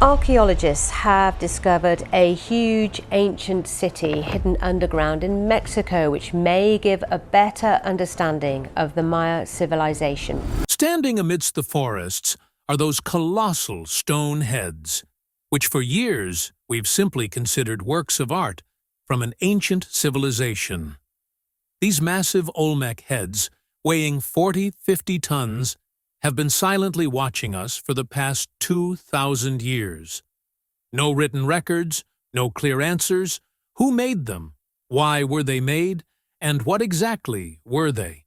Archaeologists have discovered a huge ancient city hidden underground in Mexico, which may give a better understanding of the Maya civilization. Standing amidst the forests are those colossal stone heads, which for years we've simply considered works of art from an ancient civilization. These massive Olmec heads, weighing 40-50 tons, have been silently watching us for the past 2,000 years. No written records, no clear answers. Who made them? Why were they made? And what exactly were they?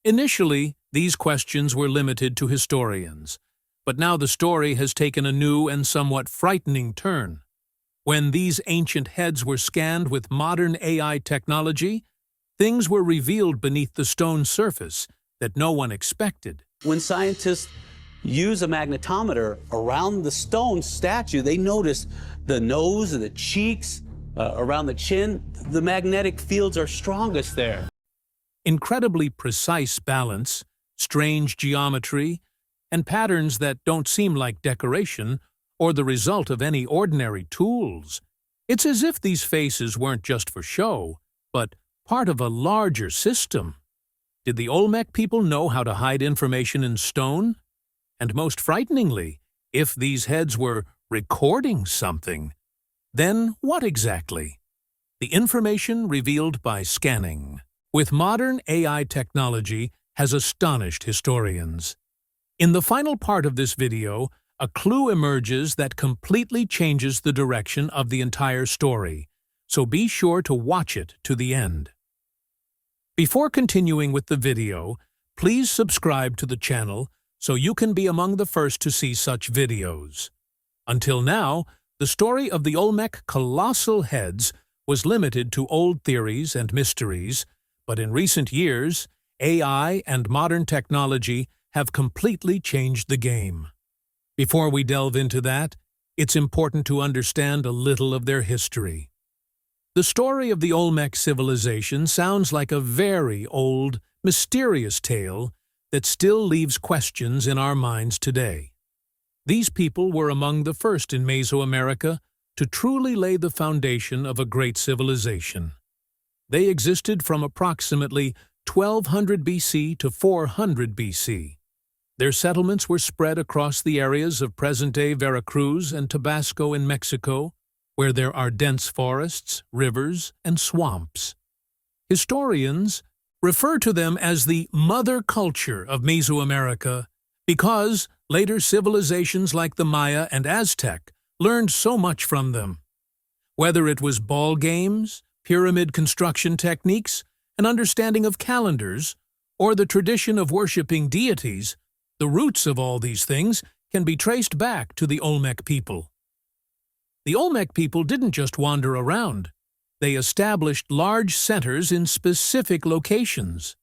Initially, these questions were limited to historians, but now the story has taken a new and somewhat frightening turn. When these ancient heads were scanned with modern AI technology, things were revealed beneath the stone surface that no one expected. When scientists use a magnetometer around the stone statue, they notice the nose and the cheeks, around the chin. The magnetic fields are strongest there. Incredibly precise balance, strange geometry, and patterns that don't seem like decoration or the result of any ordinary tools. It's as if these faces weren't just for show, but part of a larger system. Did the Olmec people know how to hide information in stone? And most frighteningly, if these heads were recording something, then what exactly? The information revealed by scanning with modern AI technology has astonished historians. In the final part of this video, a clue emerges that completely changes the direction of the entire story, so be sure to watch it to the end. Before continuing with the video, please subscribe to the channel so you can be among the first to see such videos. Until now, the story of the Olmec colossal heads was limited to old theories and mysteries, but in recent years, AI and modern technology have completely changed the game. Before we delve into that, it's important to understand a little of their history. The story of the Olmec civilization sounds like a very old, mysterious tale that still leaves questions in our minds today. These people were among the first in Mesoamerica to truly lay the foundation of a great civilization. They existed from approximately 1200 BC to 400 BC. Their settlements were spread across the areas of present-day Veracruz and Tabasco in Mexico, where there are dense forests, rivers, and swamps. Historians refer to them as the mother culture of Mesoamerica because later civilizations like the Maya and Aztec learned so much from them. Whether it was ball games, pyramid construction techniques, an understanding of calendars, or the tradition of worshipping deities, the roots of all these things can be traced back to the Olmec people. The Olmec people didn't just wander around. They established large centers in specific locations.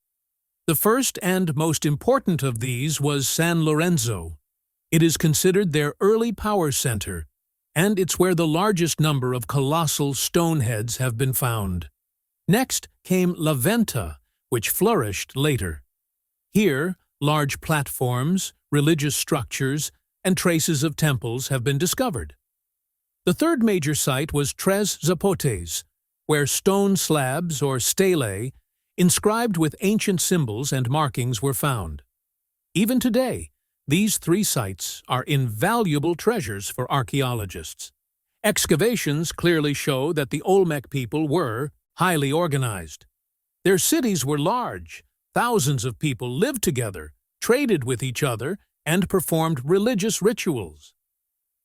The first and most important of these was San Lorenzo. It is considered their early power center, and it's where the largest number of colossal stone heads have been found. Next came La Venta, which flourished later. Here, large platforms, religious structures, and traces of temples have been discovered. The third major site was Tres Zapotes, where stone slabs or stelae inscribed with ancient symbols and markings were found. Even today, these three sites are invaluable treasures for archaeologists. Excavations clearly show that the Olmec people were highly organized. Their cities were large. Thousands of people lived together, traded with each other, and performed religious rituals.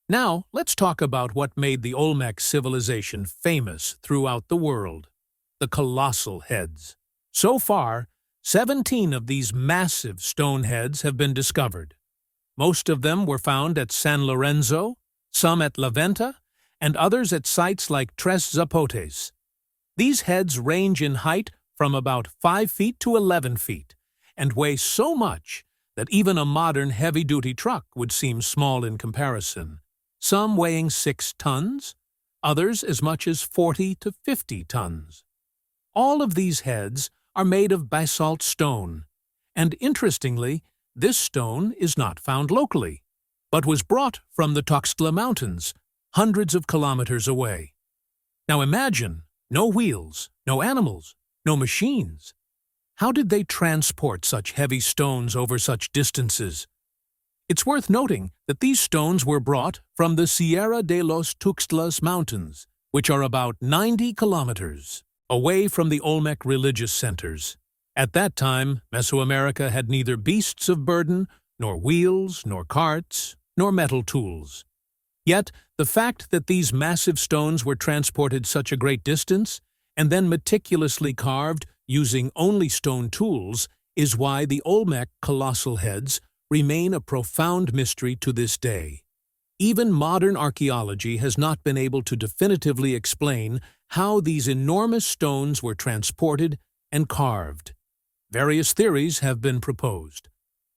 Now, let's talk about what made the Olmec civilization famous throughout the world: the colossal heads. So far, 17 of these massive stone heads have been discovered. Most of them were found at San Lorenzo, some at La Venta, and others at sites like Tres Zapotes. These heads range in height from about 5 feet to 11 feet and weigh so much that even a modern heavy-duty truck would seem small in comparison. Some weighing 6 tons, others as much as 40 to 50 tons. All of these heads are made of basalt stone, and interestingly, this stone is not found locally, but was brought from the Tuxtla Mountains, hundreds of kilometers away. Now imagine, no wheels, no animals, no machines. How did they transport such heavy stones over such distances? It's worth noting that these stones were brought from the Sierra de los Tuxtlas Mountains, which are about 90 kilometers away from the Olmec religious centers. At that time, Mesoamerica had neither beasts of burden, nor wheels, nor carts, nor metal tools. Yet, the fact that these massive stones were transported such a great distance and then meticulously carved using only stone tools is why the Olmec colossal heads remain a profound mystery to this day. Even modern archaeology has not been able to definitively explain how these enormous stones were transported and carved. Various theories have been proposed.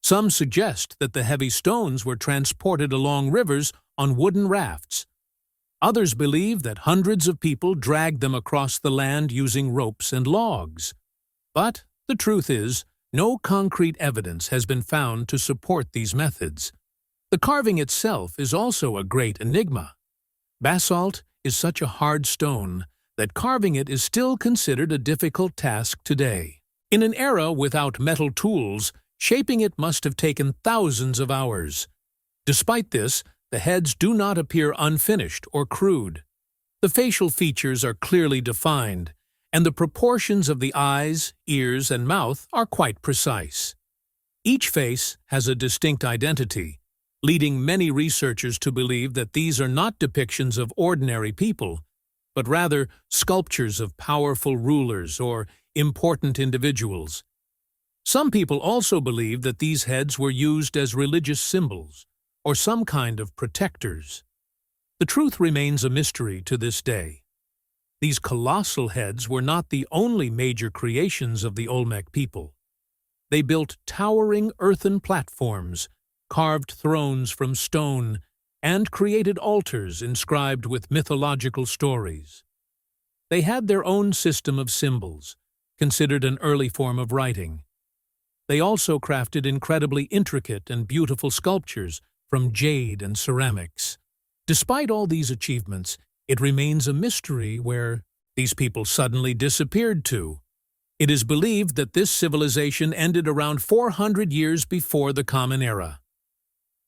Some suggest that the heavy stones were transported along rivers on wooden rafts. Others believe that hundreds of people dragged them across the land using ropes and logs. But the truth is, no concrete evidence has been found to support these methods. The carving itself is also a great enigma. Basalt is such a hard stone that carving it is still considered a difficult task today. In an era without metal tools, shaping it must have taken thousands of hours. Despite this, the heads do not appear unfinished or crude. The facial features are clearly defined, and the proportions of the eyes, ears, and mouth are quite precise. Each face has a distinct identity, leading many researchers to believe that these are not depictions of ordinary people, but rather sculptures of powerful rulers or important individuals. Some people also believe that these heads were used as religious symbols or some kind of protectors. The truth remains a mystery to this day. These colossal heads were not the only major creations of the Olmec people. They built towering earthen platforms, carved thrones from stone, and created altars inscribed with mythological stories. They had their own system of symbols, considered an early form of writing. They also crafted incredibly intricate and beautiful sculptures from jade and ceramics. Despite all these achievements, it remains a mystery where these people suddenly disappeared to. It is believed that this civilization ended around 400 years before the Common Era.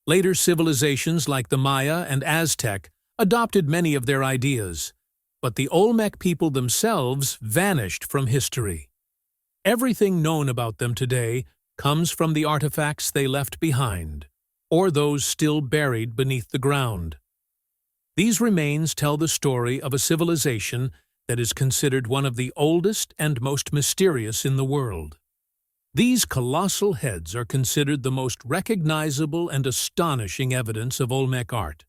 Later civilizations like the Maya and Aztec adopted many of their ideas, but the Olmec people themselves vanished from history. Everything known about them today comes from the artifacts they left behind, or those still buried beneath the ground. These remains tell the story of a civilization that is considered one of the oldest and most mysterious in the world. These colossal heads are considered the most recognizable and astonishing evidence of Olmec art.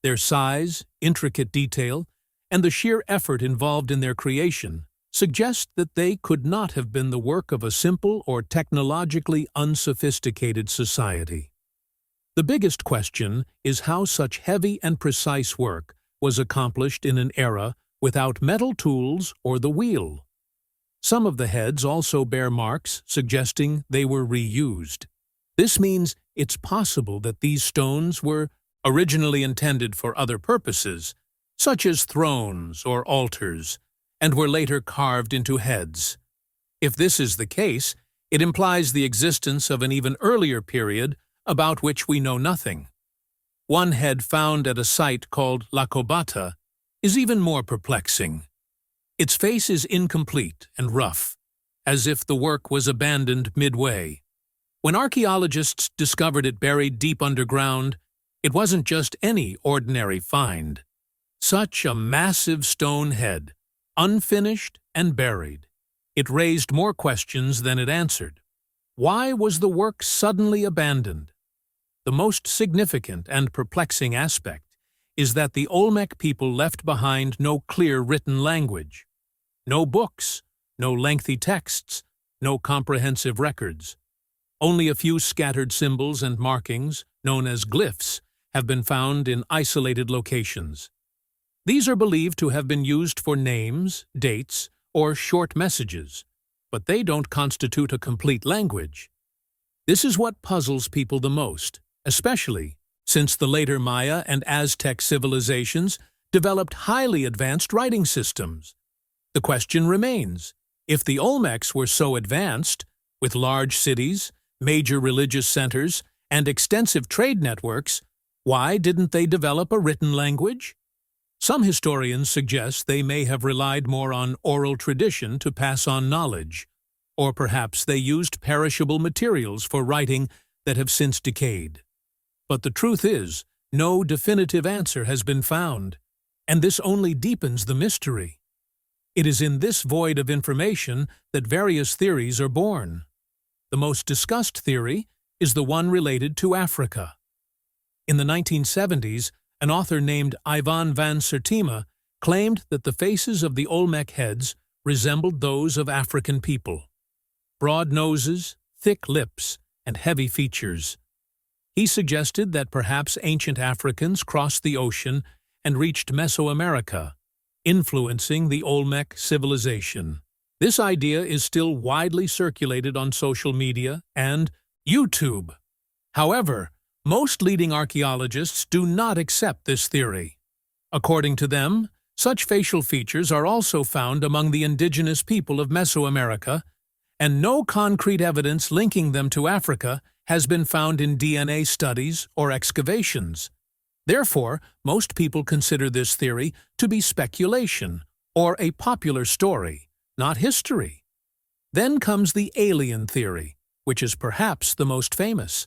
Their size, intricate detail, and the sheer effort involved in their creation suggest that they could not have been the work of a simple or technologically unsophisticated society. The biggest question is how such heavy and precise work was accomplished in an era without metal tools or the wheel. Some of the heads also bear marks suggesting they were reused. This means it's possible that these stones were originally intended for other purposes, such as thrones or altars, and were later carved into heads. If this is the case, it implies the existence of an even earlier period about which we know nothing. One head found at a site called La Cobata is even more perplexing. Its face is incomplete and rough, as if the work was abandoned midway. When archaeologists discovered it buried deep underground, it wasn't just any ordinary find. Such a massive stone head, unfinished and buried. It raised more questions than it answered. Why was the work suddenly abandoned? The most significant and perplexing aspect is that the Olmec people left behind no clear written language. No books, no lengthy texts, no comprehensive records. Only a few scattered symbols and markings, known as glyphs, have been found in isolated locations. These are believed to have been used for names, dates, or short messages, but they don't constitute a complete language. This is what puzzles people the most, especially since the later Maya and Aztec civilizations developed highly advanced writing systems. The question remains, if the Olmecs were so advanced, with large cities, major religious centers, and extensive trade networks, why didn't they develop a written language? Some historians suggest they may have relied more on oral tradition to pass on knowledge, or perhaps they used perishable materials for writing that have since decayed. But the truth is, no definitive answer has been found, and this only deepens the mystery. It is in this void of information that various theories are born. The most discussed theory is the one related to Africa. In the 1970s, an author named Ivan van Sertima claimed that the faces of the Olmec heads resembled those of African people. Broad noses, thick lips, and heavy features. He suggested that perhaps ancient Africans crossed the ocean and reached Mesoamerica, influencing the Olmec civilization. This idea is still widely circulated on social media and YouTube. However, most leading archaeologists do not accept this theory. According to them, such facial features are also found among the indigenous people of Mesoamerica, and no concrete evidence linking them to Africa has been found in DNA studies or excavations. Therefore, most people consider this theory to be speculation or a popular story, not history. Then comes the alien theory, which is perhaps the most famous.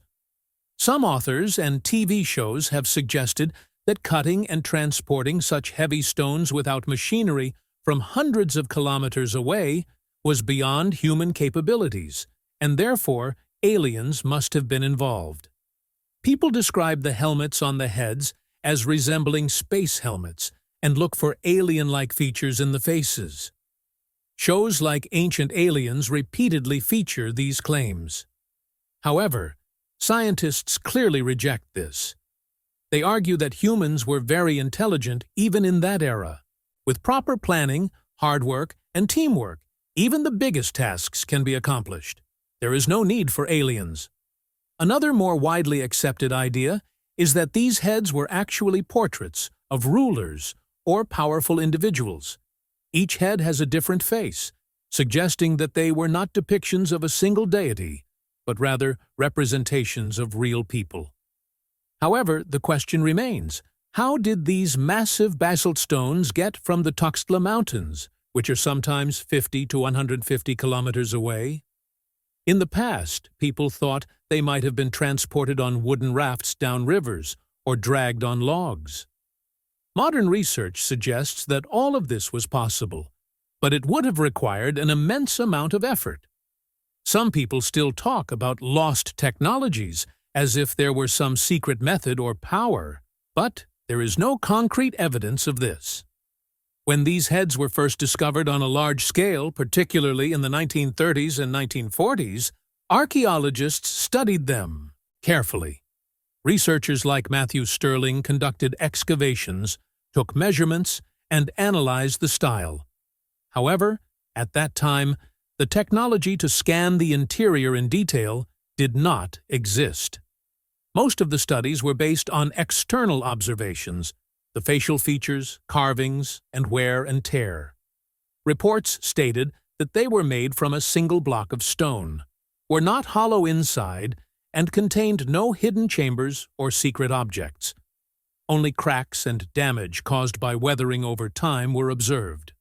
Some authors and TV shows have suggested that cutting and transporting such heavy stones without machinery from hundreds of kilometers away was beyond human capabilities, and therefore aliens must have been involved. People describe the helmets on the heads as resembling space helmets and look for alien-like features in the faces. Shows like Ancient Aliens repeatedly feature these claims. However, scientists clearly reject this. They argue that humans were very intelligent even in that era. With proper planning, hard work, and teamwork, even the biggest tasks can be accomplished. There is no need for aliens. Another more widely accepted idea is that these heads were actually portraits of rulers or powerful individuals. Each head has a different face, suggesting that they were not depictions of a single deity, but rather representations of real people. However, the question remains, how did these massive basalt stones get from the Tuxtla Mountains, which are sometimes 50 to 150 kilometers away? In the past, people thought they might have been transported on wooden rafts down rivers or dragged on logs. Modern research suggests that all of this was possible, but it would have required an immense amount of effort. Some people still talk about lost technologies as if there were some secret method or power, but there is no concrete evidence of this. When these heads were first discovered on a large scale, particularly in the 1930s and 1940s, archaeologists studied them carefully. Researchers like Matthew Stirling conducted excavations, took measurements, and analyzed the style. However, at that time, the technology to scan the interior in detail did not exist. Most of the studies were based on external observations, the facial features, carvings, and wear and tear. Reports stated that they were made from a single block of stone, were not hollow inside, and contained no hidden chambers or secret objects. Only cracks and damage caused by weathering over time were observed.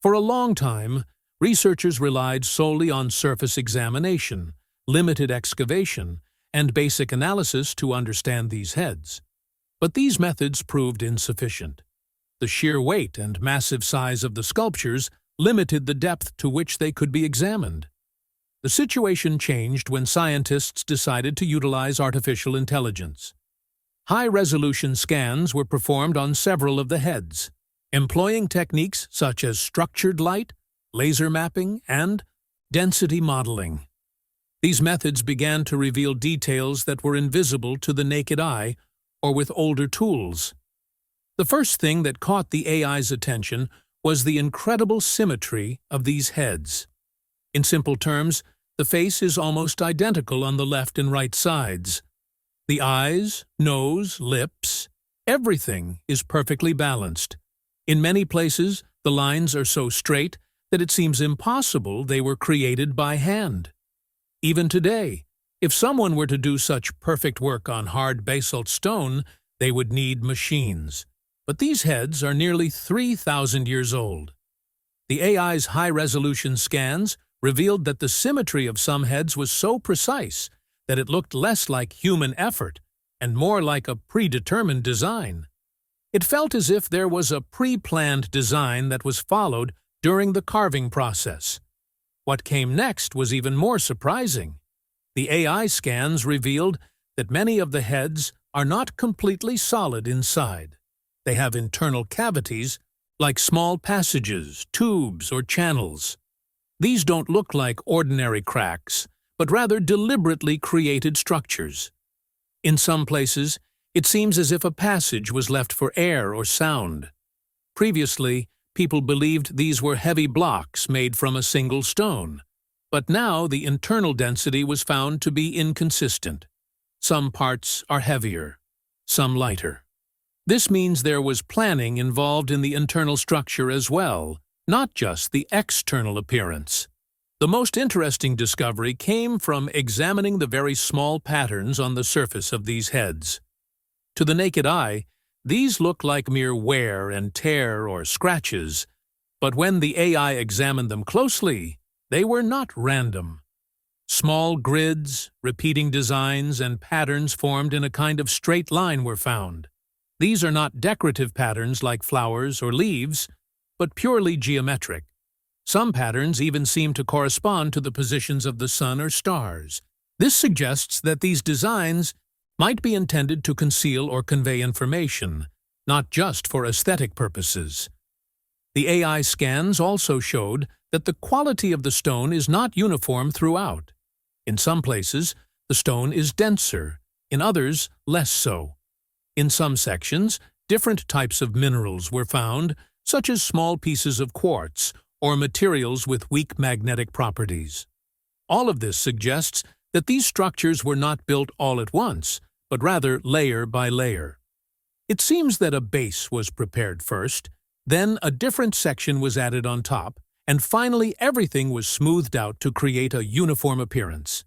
For a long time, researchers relied solely on surface examination, limited excavation, and basic analysis to understand these heads. But these methods proved insufficient. The sheer weight and massive size of the sculptures limited the depth to which they could be examined. The situation changed when scientists decided to utilize artificial intelligence. High-resolution scans were performed on several of the heads, employing techniques such as structured light, laser mapping, and density modeling. These methods began to reveal details that were invisible to the naked eye or with older tools. The first thing that caught the AI's attention was the incredible symmetry of these heads. In simple terms, the face is almost identical on the left and right sides. The eyes, nose, lips, everything is perfectly balanced. In many places, the lines are so straight that it seems impossible they were created by hand. Even today, if someone were to do such perfect work on hard basalt stone, they would need machines. But these heads are nearly 3,000 years old. The AI's high-resolution scans revealed that the symmetry of some heads was so precise that it looked less like human effort and more like a predetermined design. It felt as if there was a pre-planned design that was followed during the carving process. What came next was even more surprising. The AI scans revealed that many of the heads are not completely solid inside. They have internal cavities, like small passages, tubes, or channels. These don't look like ordinary cracks, but rather deliberately created structures. In some places, it seems as if a passage was left for air or sound. Previously, people believed these were heavy blocks made from a single stone, but now the internal density was found to be inconsistent. Some parts are heavier, some lighter. This means there was planning involved in the internal structure as well, not just the external appearance. The most interesting discovery came from examining the very small patterns on the surface of these heads. To the naked eye, these look like mere wear and tear or scratches, but when the AI examined them closely, they were not random. Small grids, repeating designs, and patterns formed in a kind of straight line were found. These are not decorative patterns like flowers or leaves, but purely geometric. Some patterns even seem to correspond to the positions of the sun or stars. This suggests that these designs might be intended to conceal or convey information, not just for aesthetic purposes. The AI scans also showed that the quality of the stone is not uniform throughout. In some places, the stone is denser, in others, less so. In some sections, different types of minerals were found, such as small pieces of quartz or materials with weak magnetic properties. All of this suggests that these structures were not built all at once, but rather layer by layer. It seems that a base was prepared first, then a different section was added on top, and finally everything was smoothed out to create a uniform appearance.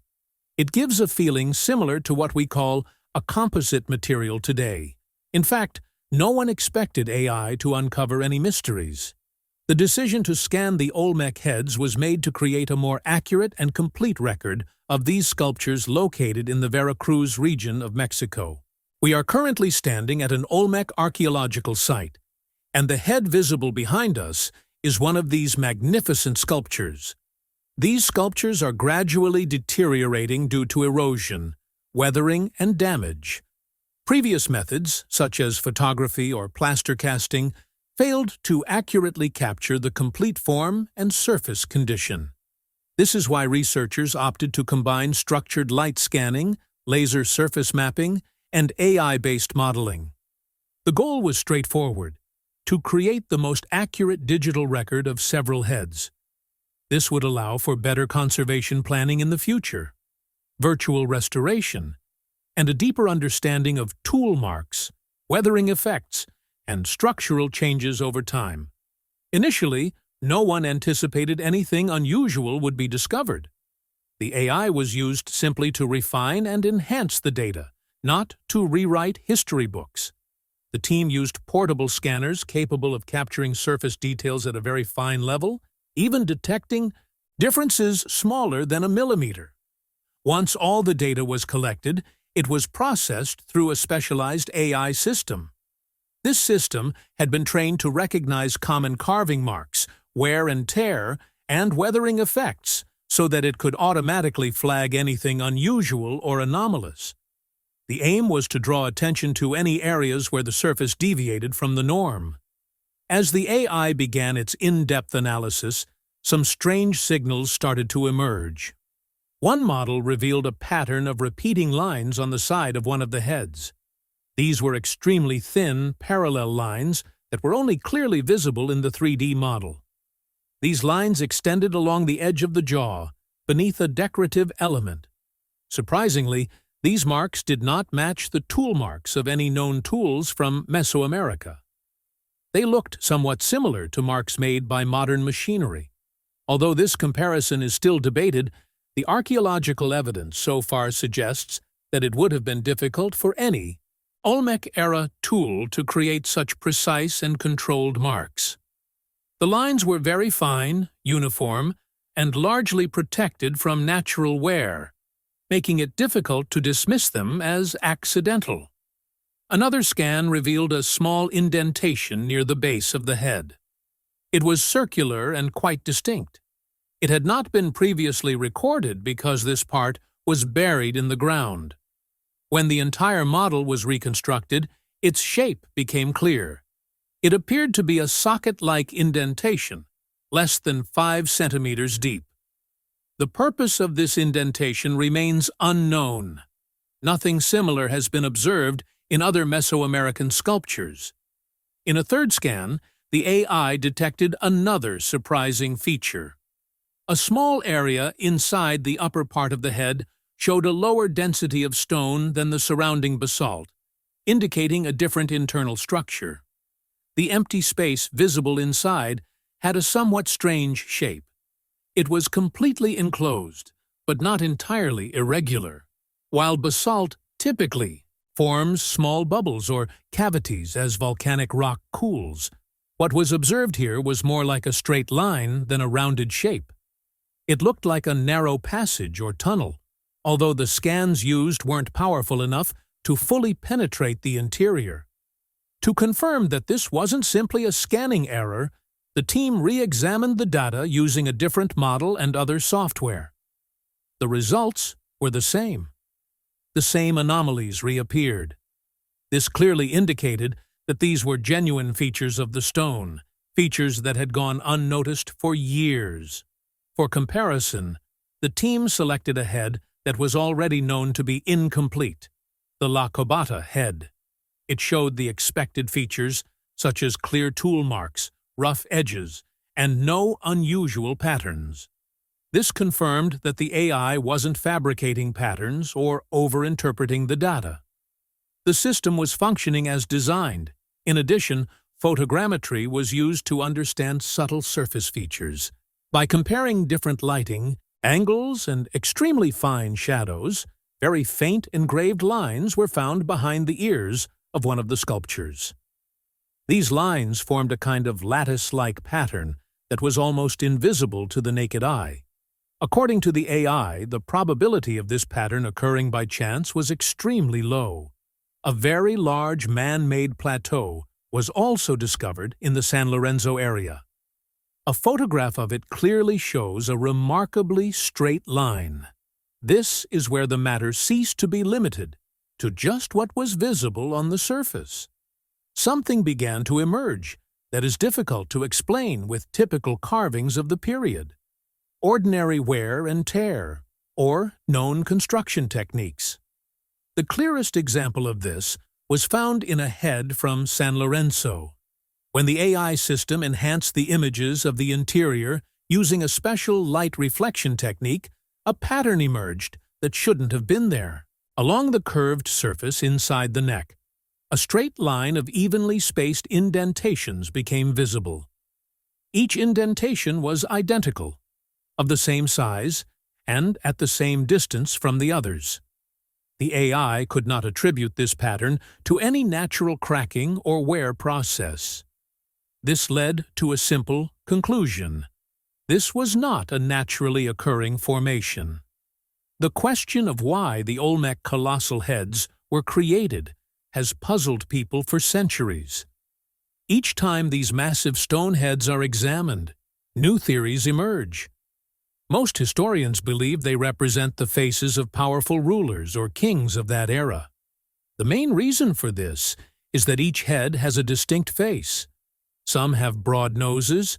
It gives a feeling similar to what we call a composite material today. In fact, no one expected AI to uncover any mysteries. The decision to scan the Olmec heads was made to create a more accurate and complete record of these sculptures located in the Veracruz region of Mexico. We are currently standing at an Olmec archaeological site, and the head visible behind us is one of these magnificent sculptures. These sculptures are gradually deteriorating due to erosion, weathering, and damage. Previous methods, such as photography or plaster casting, failed to accurately capture the complete form and surface condition. This is why researchers opted to combine structured light scanning, laser surface mapping, and AI-based modeling. The goal was straightforward: to create the most accurate digital record of several heads. This would allow for better conservation planning in the future, virtual restoration, and a deeper understanding of tool marks, weathering effects, and structural changes over time. Initially, no one anticipated anything unusual would be discovered. The AI was used simply to refine and enhance the data, not to rewrite history books. The team used portable scanners capable of capturing surface details at a very fine level, even detecting differences smaller than a millimeter. Once all the data was collected, it was processed through a specialized AI system. This system had been trained to recognize common carving marks, wear and tear, and weathering effects, so that it could automatically flag anything unusual or anomalous. The aim was to draw attention to any areas where the surface deviated from the norm. As the AI began its in-depth analysis, some strange signals started to emerge. One model revealed a pattern of repeating lines on the side of one of the heads. These were extremely thin, parallel lines that were only clearly visible in the 3D model. These lines extended along the edge of the jaw, beneath a decorative element. Surprisingly, These marks did not match the tool marks of any known tools from Mesoamerica. They looked somewhat similar to marks made by modern machinery. Although this comparison is still debated, the archaeological evidence so far suggests that it would have been difficult for any Olmec-era tool to create such precise and controlled marks. The lines were very fine, uniform, and largely protected from natural wear, making it difficult to dismiss them as accidental. Another scan revealed a small indentation near the base of the head. It was circular and quite distinct. It had not been previously recorded because this part was buried in the ground. When the entire model was reconstructed, its shape became clear. It appeared to be a socket-like indentation, less than 5 centimeters deep. The purpose of this indentation remains unknown. Nothing similar has been observed in other Mesoamerican sculptures. In a third scan, the AI detected another surprising feature. A small area inside the upper part of the head showed a lower density of stone than the surrounding basalt, indicating a different internal structure. The empty space visible inside had a somewhat strange shape. It was completely enclosed, but not entirely irregular. While basalt typically forms small bubbles or cavities as volcanic rock cools, what was observed here was more like a straight line than a rounded shape. It looked like a narrow passage or tunnel, although the scans used weren't powerful enough to fully penetrate the interior. To confirm that this wasn't simply a scanning error, the team re-examined the data using a different model and other software. The results were the same. The same anomalies reappeared. This clearly indicated that these were genuine features of the stone, features that had gone unnoticed for years. For comparison, the team selected a head that was already known to be incomplete, the La Cobata head. It showed the expected features, such as clear tool marks, rough edges, and no unusual patterns. This confirmed that the AI wasn't fabricating patterns or over-interpreting the data. The system was functioning as designed. In addition, photogrammetry was used to understand subtle surface features. By comparing different lighting, angles, and extremely fine shadows, very faint engraved lines were found behind the ears of one of the sculptures. These lines formed a kind of lattice-like pattern that was almost invisible to the naked eye. According to the AI, the probability of this pattern occurring by chance was extremely low. A very large man-made plateau was also discovered in the San Lorenzo area. A photograph of it clearly shows a remarkably straight line. This is where the matter ceased to be limited to just what was visible on the surface. Something began to emerge that is difficult to explain with typical carvings of the period. Ordinary wear and tear, or known construction techniques. The clearest example of this was found in a head from San Lorenzo. When the AI system enhanced the images of the interior using a special light reflection technique, a pattern emerged that shouldn't have been there. Along the curved surface inside the neck, a straight line of evenly spaced indentations became visible. Each indentation was identical, of the same size, and at the same distance from the others. The AI could not attribute this pattern to any natural cracking or wear process. This led to a simple conclusion. This was not a naturally occurring formation. The question of why the Olmec colossal heads were created has puzzled people for centuries. Each time these massive stone heads are examined, new theories emerge. Most historians believe they represent the faces of powerful rulers or kings of that era. The main reason for this is that each head has a distinct face. Some have broad noses,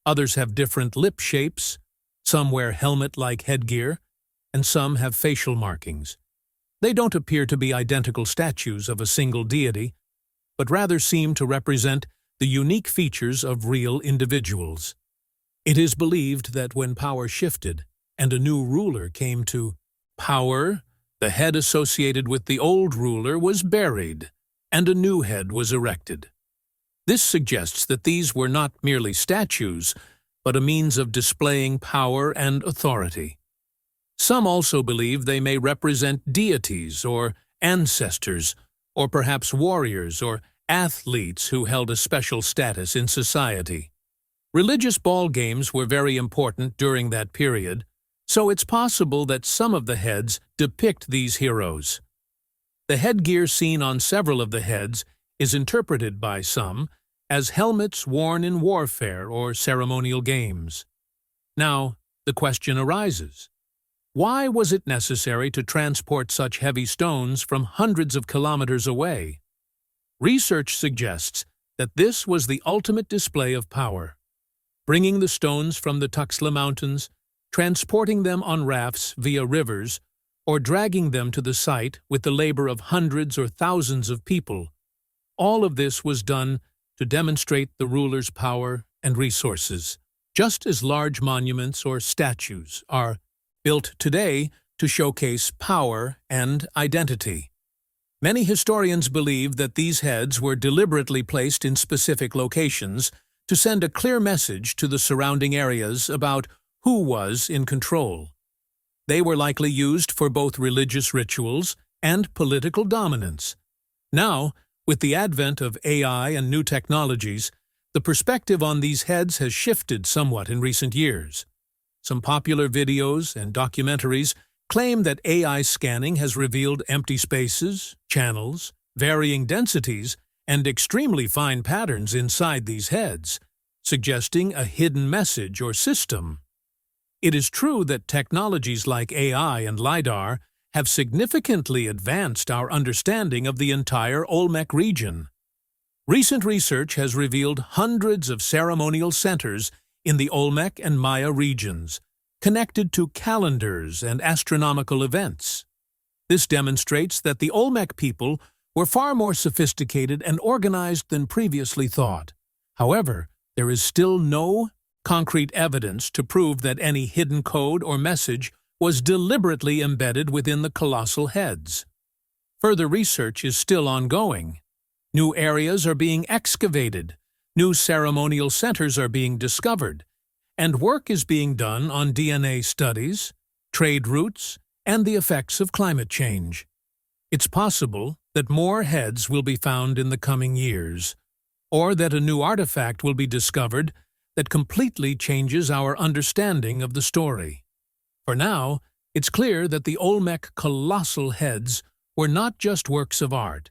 others have different lip shapes, some wear helmet-like headgear, and some have facial markings. They don't appear to be identical statues of a single deity, but rather seem to represent the unique features of real individuals. It is believed that when power shifted and a new ruler came to power, The head associated with the old ruler was buried, and a new head was erected. This suggests that these were not merely statues, but a means of displaying power and authority. Some also believe they may represent deities or ancestors, or perhaps warriors or athletes who held a special status in society. Religious ball games were very important during that period, so it's possible that some of the heads depict these heroes. The headgear seen on several of the heads is interpreted by some as helmets worn in warfare or ceremonial games. Now, the question arises: why was it necessary to transport such heavy stones from hundreds of kilometers away? Research suggests that this was the ultimate display of power. Bringing the stones from the Tuxtla Mountains, transporting them on rafts via rivers, or dragging them to the site with the labor of hundreds or thousands of people. All of this was done to demonstrate the ruler's power and resources, just as large monuments or statues are built today to showcase power and identity. Many historians believe that these heads were deliberately placed in specific locations to send a clear message to the surrounding areas about who was in control. They were likely used for both religious rituals and political dominance. Now, with the advent of AI and new technologies, the perspective on these heads has shifted somewhat in recent years. Some popular videos and documentaries claim that AI scanning has revealed empty spaces, channels, varying densities, and extremely fine patterns inside these heads, suggesting a hidden message or system. It is true that technologies like AI and LiDAR have significantly advanced our understanding of the entire Olmec region. Recent research has revealed hundreds of ceremonial centers in the Olmec and Maya regions, connected to calendars and astronomical events. This demonstrates that the Olmec people were far more sophisticated and organized than previously thought. However, there is still no concrete evidence to prove that any hidden code or message was deliberately embedded within the colossal heads. Further research is still ongoing. New areas are being excavated, new ceremonial centers are being discovered, and work is being done on DNA studies, trade routes, and the effects of climate change. It's possible that more heads will be found in the coming years, or that a new artifact will be discovered that completely changes our understanding of the story. For now, it's clear that the Olmec colossal heads were not just works of art.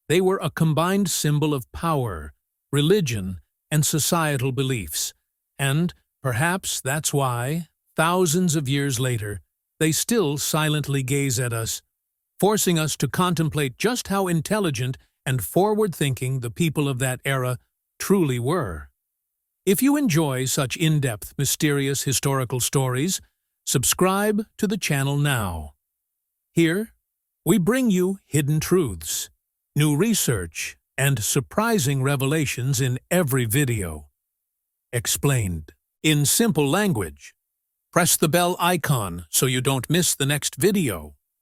They were a combined symbol of power, religion, and societal beliefs, and perhaps that's why, thousands of years later, they still silently gaze at us, forcing us to contemplate just how intelligent and forward-thinking the people of that era truly were. If you enjoy such in-depth, mysterious historical stories, subscribe to the channel now. Here, we bring you hidden truths, new research, and surprising revelations in every video. Explained in simple language. Press the bell icon so you don't miss the next video.